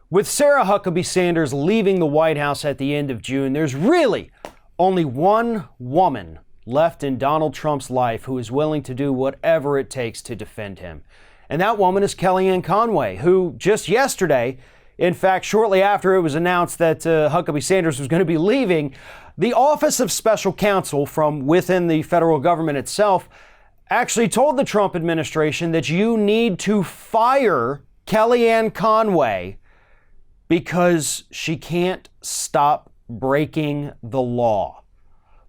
With Sarah Huckabee Sanders leaving the White House at the end of June, there's really only one woman left in Donald Trump's life who is willing to do whatever it takes to defend him. And that woman is Kellyanne Conway, who just yesterday, in fact, shortly after it was announced that Huckabee Sanders was going to be leaving, the Office of Special Counsel from within the federal government itself actually told the Trump administration that you need to fire Kellyanne Conway because she can't stop breaking the law.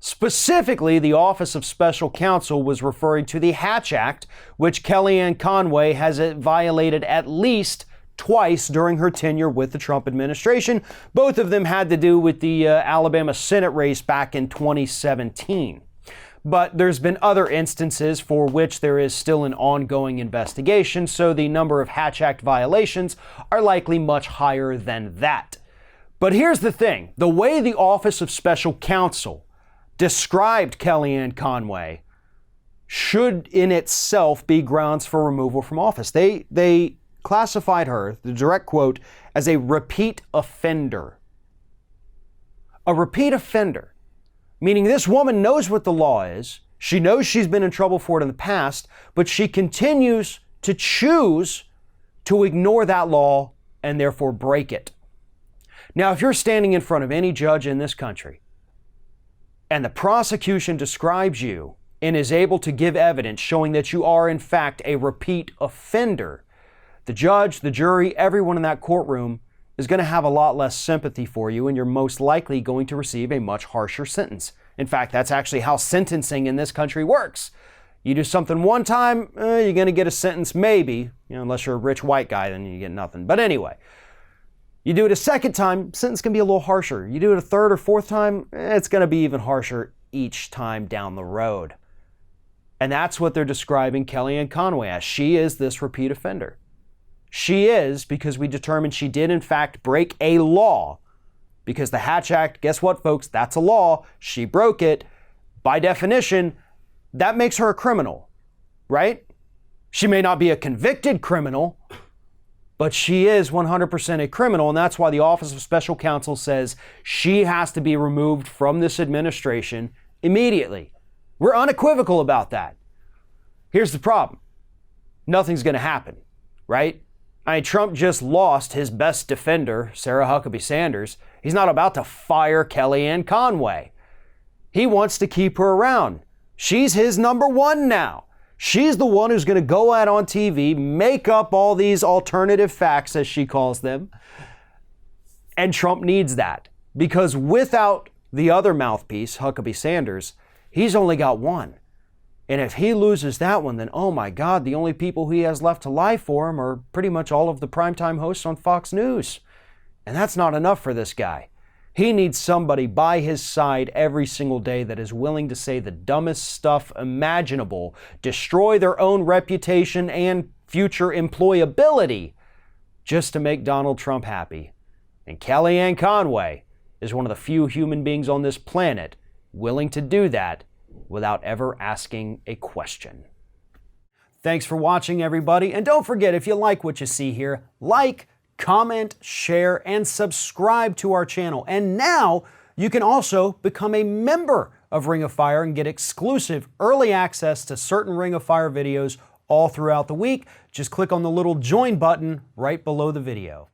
Specifically, the Office of Special Counsel was referring to the Hatch Act, which Kellyanne Conway has violated at least twice during her tenure with the Trump administration. Both of them had to do with the Alabama Senate race back in 2017. But there's been other instances for which there is still an ongoing investigation, so the number of Hatch Act violations are likely much higher than that. But here's the thing. The way the Office of Special Counsel described Kellyanne Conway should in itself be grounds for removal from office. They classified her, the direct quote, as a repeat offender. A repeat offender. Meaning this woman knows what the law is. She knows she's been in trouble for it in the past, but she continues to choose to ignore that law and therefore break it. Now, if you're standing in front of any judge in this country and the prosecution describes you and is able to give evidence showing that you are in fact a repeat offender, the judge, the jury, everyone in that courtroom is going to have a lot less sympathy for you, and you're most likely going to receive a much harsher sentence. In fact, that's actually how sentencing in this country works. You do something one time, you're going to get a sentence maybe, unless you're a rich white guy, then you get nothing. But anyway, you do it a second time, sentence can be a little harsher. You do it a third or fourth time, it's going to be even harsher each time down the road. And that's what they're describing Kellyanne Conway as. She is this repeat offender. She is, because we determined she did in fact break a law. Because the Hatch Act, guess what folks, that's a law. She broke it. By definition, that makes her a criminal, right? She may not be a convicted criminal, but she is 100% a criminal, and that's why the Office of Special Counsel says she has to be removed from this administration immediately. We're unequivocal about that. Here's the problem. Nothing's going to happen, right? Trump just lost his best defender, Sarah Huckabee Sanders. He's not about to fire Kellyanne Conway. He wants to keep her around. She's his number one now. She's the one who's going to go out on TV, make up all these alternative facts, as she calls them. And Trump needs that. Because without the other mouthpiece, Huckabee Sanders, he's only got one. And if he loses that one, then oh my God, the only people he has left to lie for him are pretty much all of the primetime hosts on Fox News. And that's not enough for this guy. He needs somebody by his side every single day that is willing to say the dumbest stuff imaginable, destroy their own reputation and future employability just to make Donald Trump happy. And Kellyanne Conway is one of the few human beings on this planet willing to do that without ever asking a question. Thanks for watching, everybody. And don't forget, if you like what you see here, like, comment, share, and subscribe to our channel. And now you can also become a member of Ring of Fire and get exclusive early access to certain Ring of Fire videos all throughout the week. Just click on the little join button right below the video.